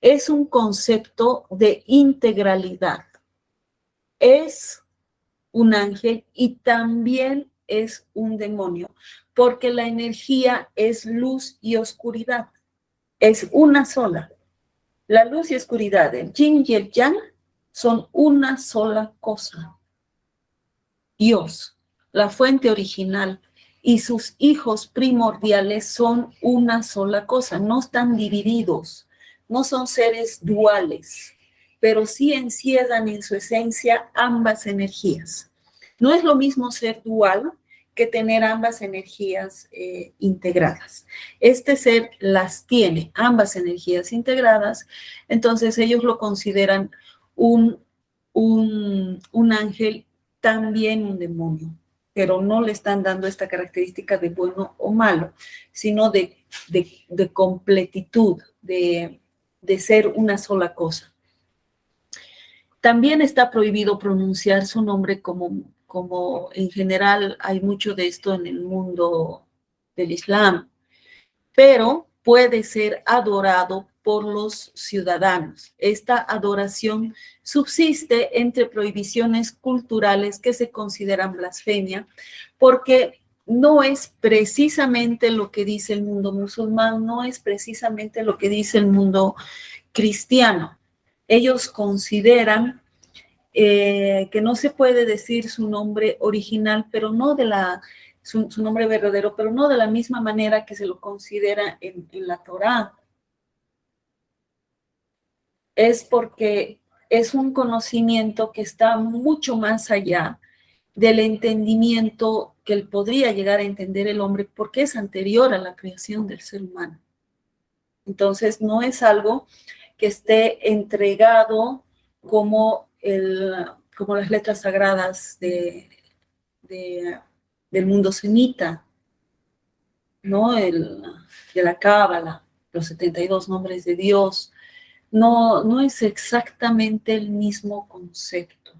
Es un concepto de integralidad. Es un ángel y también es un demonio, porque la energía es luz y oscuridad. Es una sola. La luz y oscuridad, el yin y el yang, son una sola cosa. Dios, la fuente original, y sus hijos primordiales son una sola cosa, no están divididos, no son seres duales, pero sí encierran en su esencia ambas energías. No es lo mismo ser dual que tener ambas energías integradas. Este ser las tiene, ambas energías integradas, entonces ellos lo consideran un ángel, también un demonio, pero no le están dando esta característica de bueno o malo, sino de completitud, de ser una sola cosa. También está prohibido pronunciar su nombre como en general hay mucho de esto en el mundo del Islam, pero puede ser adorado por los ciudadanos. Esta adoración subsiste entre prohibiciones culturales que se consideran blasfemia, porque no es precisamente lo que dice el mundo musulmán, no es precisamente lo que dice el mundo cristiano. Ellos consideran que no se puede decir su nombre original, pero no de su nombre verdadero, pero no de la misma manera que se lo considera en la Torá. Es porque es un conocimiento que está mucho más allá del entendimiento que él podría llegar a entender el hombre, porque es anterior a la creación del ser humano. Entonces, no es algo que esté entregado como las letras sagradas del mundo semita, ¿no? De la Cábala, los 72 nombres de Dios. No es exactamente el mismo concepto,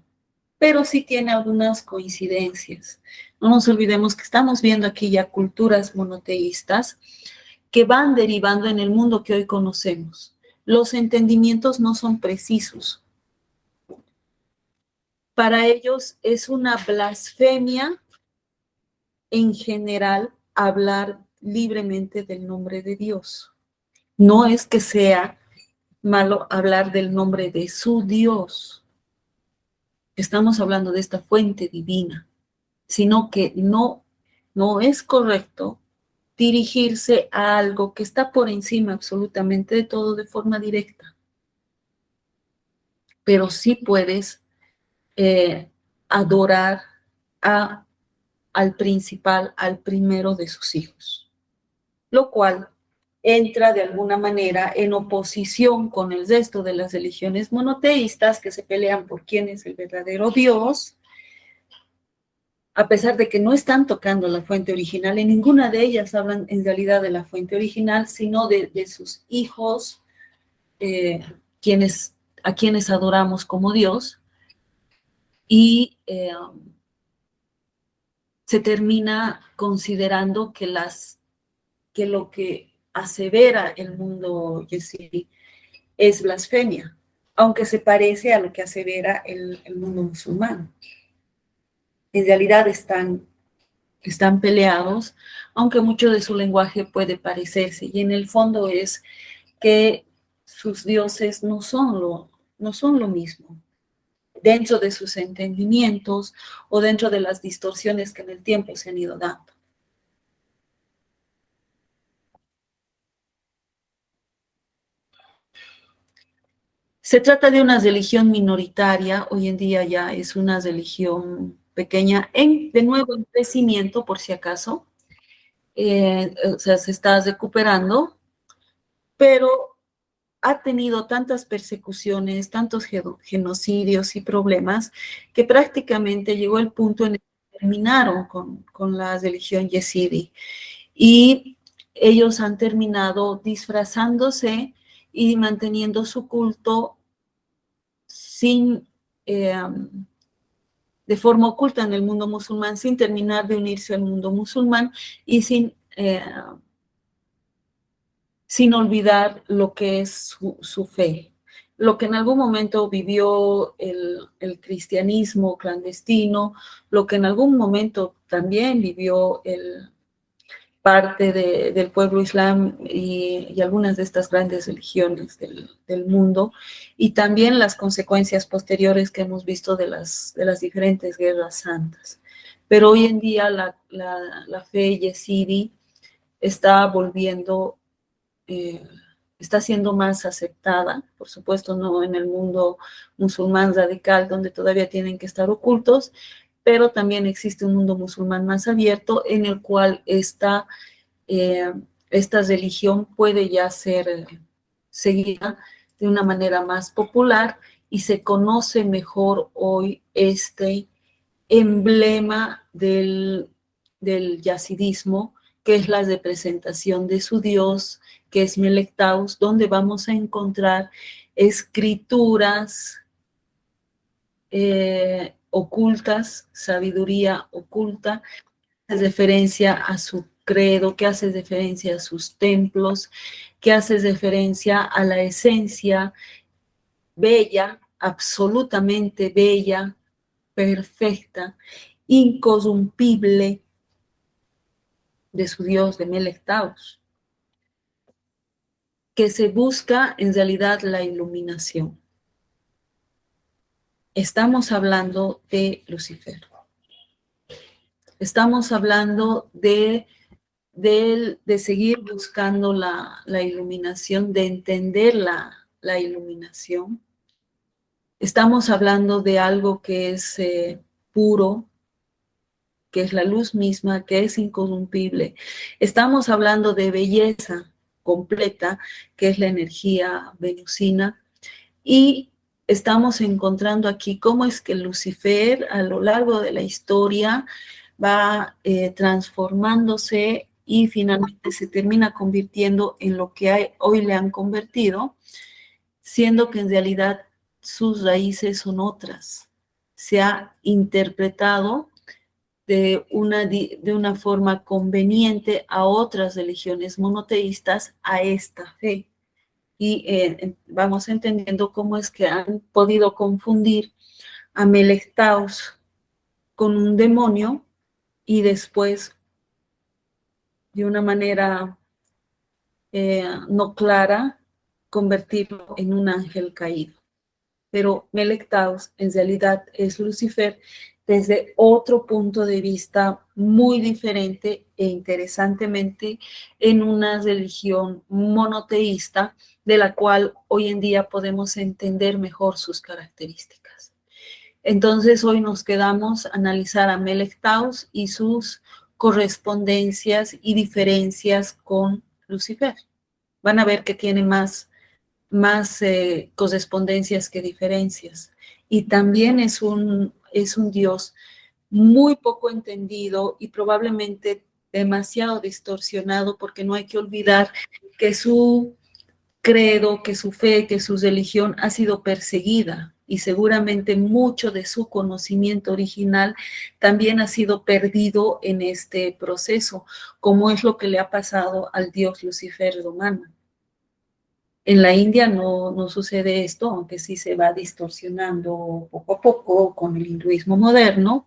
pero sí tiene algunas coincidencias. No nos olvidemos que estamos viendo aquí ya culturas monoteístas que van derivando en el mundo que hoy conocemos. Los entendimientos no son precisos. Para ellos es una blasfemia en general hablar libremente del nombre de Dios. No es que sea malo hablar del nombre de su Dios. Estamos hablando de esta fuente divina, sino que no es correcto dirigirse a algo que está por encima absolutamente de todo de forma directa. pero sí puedes adorar al principal, al primero de sus hijos, lo cual entra de alguna manera en oposición con el resto de las religiones monoteístas que se pelean por quién es el verdadero Dios, a pesar de que no están tocando la fuente original. En ninguna de ellas hablan en realidad de la fuente original, sino de sus hijos, a quienes adoramos como Dios, y se termina considerando que lo que asevera el mundo yezidí es blasfemia, aunque se parece a lo que asevera el mundo musulmán. En realidad están peleados, aunque mucho de su lenguaje puede parecerse, y en el fondo es que sus dioses no son lo mismo, dentro de sus entendimientos o dentro de las distorsiones que en el tiempo se han ido dando. Se trata de una religión minoritaria, hoy en día ya es una religión pequeña, de nuevo en crecimiento, por si acaso, o sea, se está recuperando, pero ha tenido tantas persecuciones, tantos genocidios y problemas, que prácticamente llegó el punto en el que terminaron con la religión yezidí. Y ellos han terminado disfrazándose y manteniendo su culto sin, de forma oculta en el mundo musulmán, sin terminar de unirse al mundo musulmán y sin olvidar lo que es su fe. Lo que en algún momento vivió el cristianismo clandestino, lo que en algún momento también vivió parte del pueblo islam y algunas de estas grandes religiones del mundo, y también las consecuencias posteriores que hemos visto de las diferentes guerras santas. Pero hoy en día la fe yezidí está volviendo, está siendo más aceptada, por supuesto no en el mundo musulmán radical, donde todavía tienen que estar ocultos, pero también existe un mundo musulmán más abierto en el cual esta religión puede ya ser seguida de una manera más popular y se conoce mejor hoy este emblema del yazidismo, que es la representación de su Dios, que es Melek Taus, donde vamos a encontrar escrituras ocultas, sabiduría oculta, hace referencia a su credo, que hace referencia a sus templos, que hace referencia a la esencia bella, absolutamente bella, perfecta, incorrumpible de su Dios, de Melek Taus, que se busca en realidad la iluminación. Estamos hablando de Lucifer. Estamos hablando de seguir buscando la iluminación, de entender la iluminación. Estamos hablando de algo que es puro, que es la luz misma, que es incorrumpible. Estamos hablando de belleza completa, que es la energía venusina, y estamos encontrando aquí cómo es que Lucifer a lo largo de la historia va transformándose y finalmente se termina convirtiendo en lo que hoy le han convertido, siendo que en realidad sus raíces son otras. Se ha interpretado de una forma conveniente a otras religiones monoteístas a esta fe. Y vamos entendiendo cómo es que han podido confundir a Melek Taus con un demonio y después, de una manera no clara, convertirlo en un ángel caído. Pero Melek Taus en realidad es Lucifer desde otro punto de vista muy diferente e interesantemente en una religión monoteísta de la cual hoy en día podemos entender mejor sus características. Entonces, hoy nos quedamos a analizar a Melech Taus y sus correspondencias y diferencias con Lucifer. Van a ver que tiene más correspondencias que diferencias. Y también es un Dios muy poco entendido y probablemente demasiado distorsionado, porque no hay que olvidar que su credo, que su fe, que su religión ha sido perseguida y seguramente mucho de su conocimiento original también ha sido perdido en este proceso, como es lo que le ha pasado al dios Lucifer romano. En la India no sucede esto, aunque sí se va distorsionando poco a poco con el hinduismo moderno,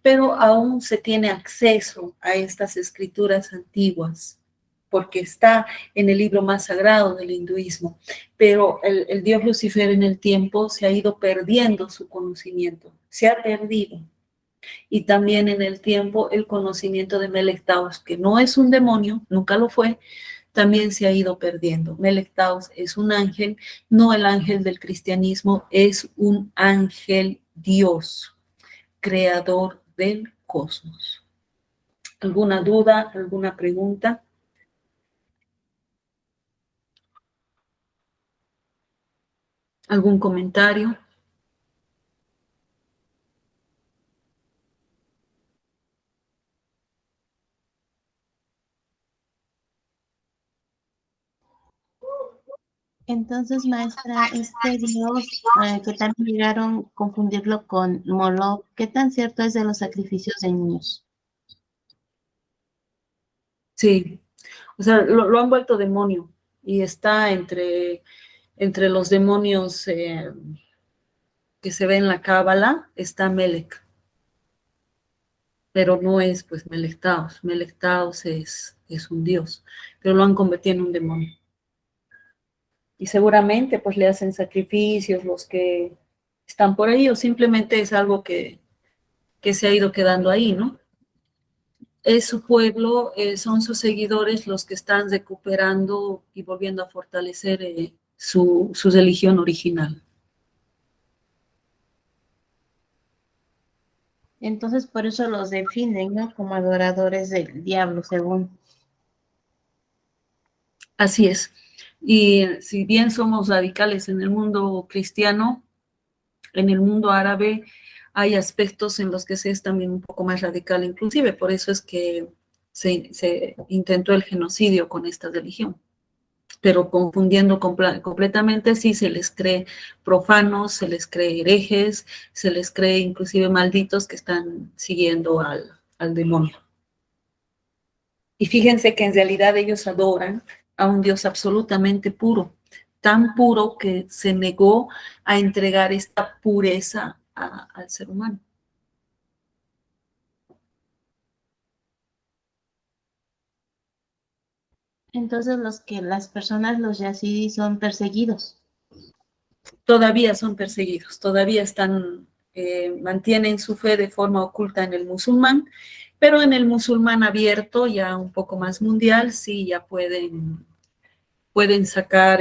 pero aún se tiene acceso a estas escrituras antiguas, porque está en el libro más sagrado del hinduismo. Pero el dios Lucifer en el tiempo se ha ido perdiendo su conocimiento, se ha perdido. Y también en el tiempo el conocimiento de Melech Taus, que no es un demonio, nunca lo fue, también se ha ido perdiendo. Melech Taus es un ángel, no el ángel del cristianismo, es un ángel Dios, creador del cosmos. ¿Alguna duda, alguna pregunta? ¿Algún comentario? Entonces, maestra, este Dios que también llegaron a confundirlo con Moloch, ¿qué tan cierto es de los sacrificios de niños? Sí, o sea, lo han vuelto demonio y está entre los demonios que se ve en la Cábala, está Melech, pero no es pues Melech Taus. Melech Taus es un dios, pero lo han convertido en un demonio. Y seguramente pues le hacen sacrificios los que están por ahí, o simplemente es algo que se ha ido quedando ahí, ¿no? Es su pueblo, son sus seguidores los que están recuperando y volviendo a fortalecer su religión original. Entonces, por eso los definen, ¿no? Como adoradores del diablo, según. Así es. Y si bien somos radicales en el mundo cristiano, en el mundo árabe hay aspectos en los que se es también un poco más radical, inclusive por eso es que se intentó el genocidio con esta religión, pero confundiendo completamente, sí se les cree profanos, se les cree herejes, se les cree inclusive malditos que están siguiendo al demonio. Y fíjense que en realidad ellos adoran a un Dios absolutamente puro, tan puro que se negó a entregar esta pureza al ser humano. Entonces, las personas, los yazidis, son perseguidos. Todavía son perseguidos, todavía mantienen su fe de forma oculta en el musulmán, pero en el musulmán abierto, ya un poco más mundial, sí, ya pueden sacar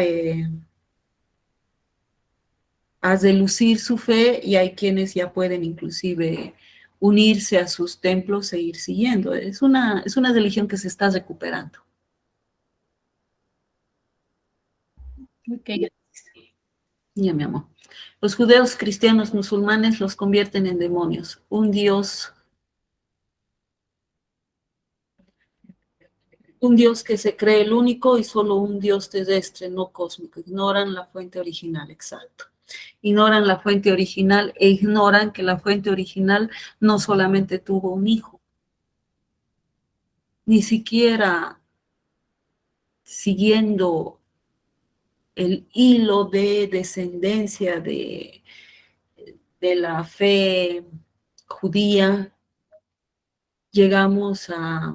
a relucir su fe, y hay quienes ya pueden inclusive unirse a sus templos e ir siguiendo. Es una religión que se está recuperando. Okay. Ya, mi amor. Los judeos, cristianos, musulmanes los convierten en demonios. Un Dios que se cree el único y solo un Dios terrestre, no cósmico. Ignoran la fuente original, exacto. Ignoran la fuente original e ignoran que la fuente original no solamente tuvo un hijo, ni siquiera siguiendo el hilo de descendencia de la fe judía, llegamos a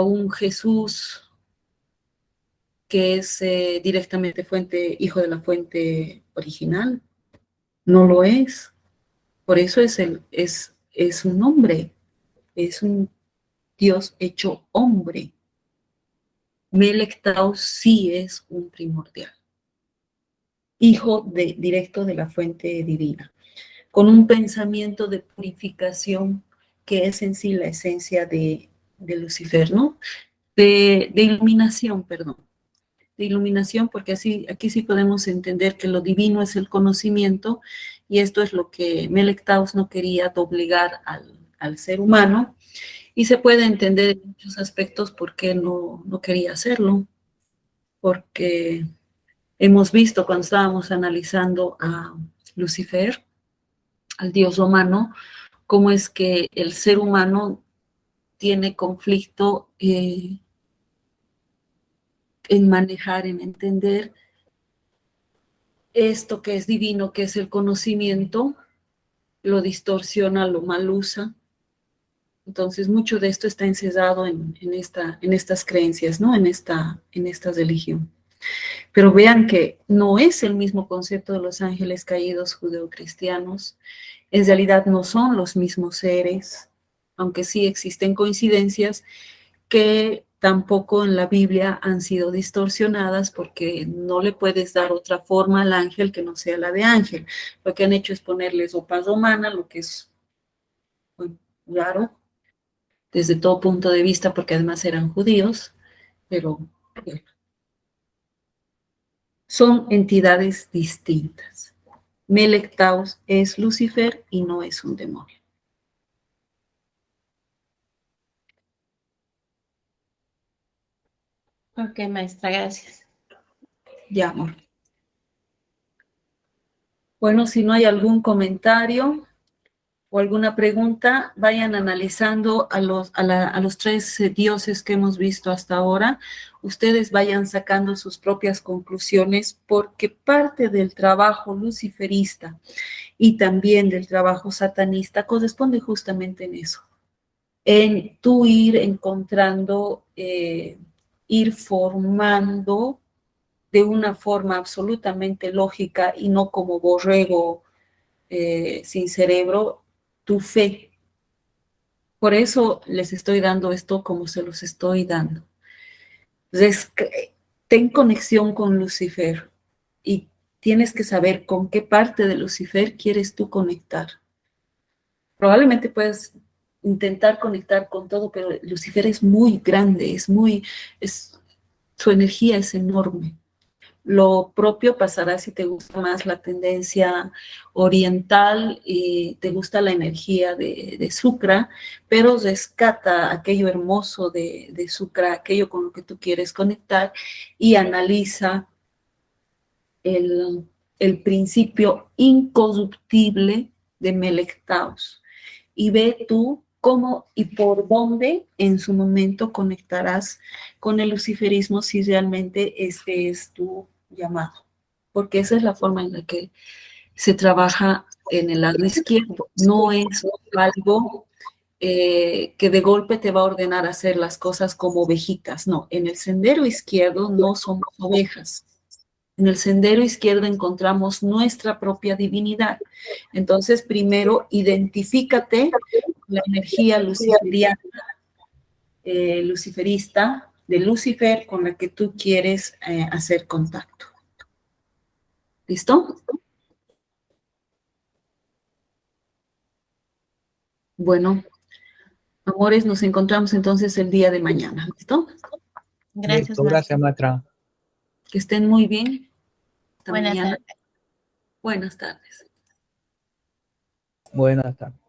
un Jesús que es directamente hijo de la fuente original. No lo es. Por eso es un hombre, es un Dios hecho hombre. Melek Taus sí es un primordial, hijo directo de la fuente divina, con un pensamiento de purificación que es en sí la esencia de Lucifer, ¿no? De iluminación, perdón, de iluminación, porque así, aquí sí podemos entender que lo divino es el conocimiento, y esto es lo que Melek Taus no quería doblegar al ser humano, y se puede entender en muchos aspectos por qué no quería hacerlo, porque hemos visto cuando estábamos analizando a Lucifer, al dios romano, cómo es que el ser humano tiene conflicto en manejar, en entender esto que es divino, que es el conocimiento, lo distorsiona, lo mal usa. Entonces, mucho de esto está encerrado en estas creencias, ¿no? En esta religión. Pero vean que no es el mismo concepto de los ángeles caídos judeocristianos. En realidad no son los mismos seres, aunque sí existen coincidencias que tampoco en la Biblia han sido distorsionadas, porque no le puedes dar otra forma al ángel que no sea la de ángel. Lo que han hecho es ponerle sopa romana, lo que es, bueno, raro desde todo punto de vista, porque además eran judíos, pero bueno, son entidades distintas. Melek Taus es Lucifer y no es un demonio. Ok, maestra, gracias. Ya, amor. Bueno, si no hay algún comentario o alguna pregunta, vayan analizando a los tres dioses que hemos visto hasta ahora. Ustedes vayan sacando sus propias conclusiones, porque parte del trabajo luciferista y también del trabajo satanista corresponde justamente en eso, en tú ir encontrando, ir formando de una forma absolutamente lógica y no como borrego sin cerebro, tu fe. Por eso les estoy dando esto como se los estoy dando. Ten conexión con Lucifer y tienes que saber con qué parte de Lucifer quieres tú conectar. Probablemente puedes intentar conectar con todo, pero Lucifer es muy grande, su energía es enorme. Lo propio pasará si te gusta más la tendencia oriental y te gusta la energía de Sukra, pero rescata aquello hermoso de Sukra, aquello con lo que tú quieres conectar, y analiza el principio incorruptible de Melek Taus. Y ve tú cómo y por dónde en su momento conectarás con el luciferismo si realmente este es tu llamado. Porque esa es la forma en la que se trabaja en el lado izquierdo. No es algo que de golpe te va a ordenar hacer las cosas como ovejitas. No, en el sendero izquierdo no somos ovejas. En el sendero izquierdo encontramos nuestra propia divinidad. Entonces, primero, identifícate con la energía luciferiana, luciferista, de Lucifer, con la que tú quieres hacer contacto. ¿Listo? Bueno, amores, nos encontramos entonces el día de mañana. ¿Listo? Gracias, Listo, gracias, maestra. Que estén muy bien. Hasta Buenas mañana. tardes. Buenas tardes. Buenas tardes.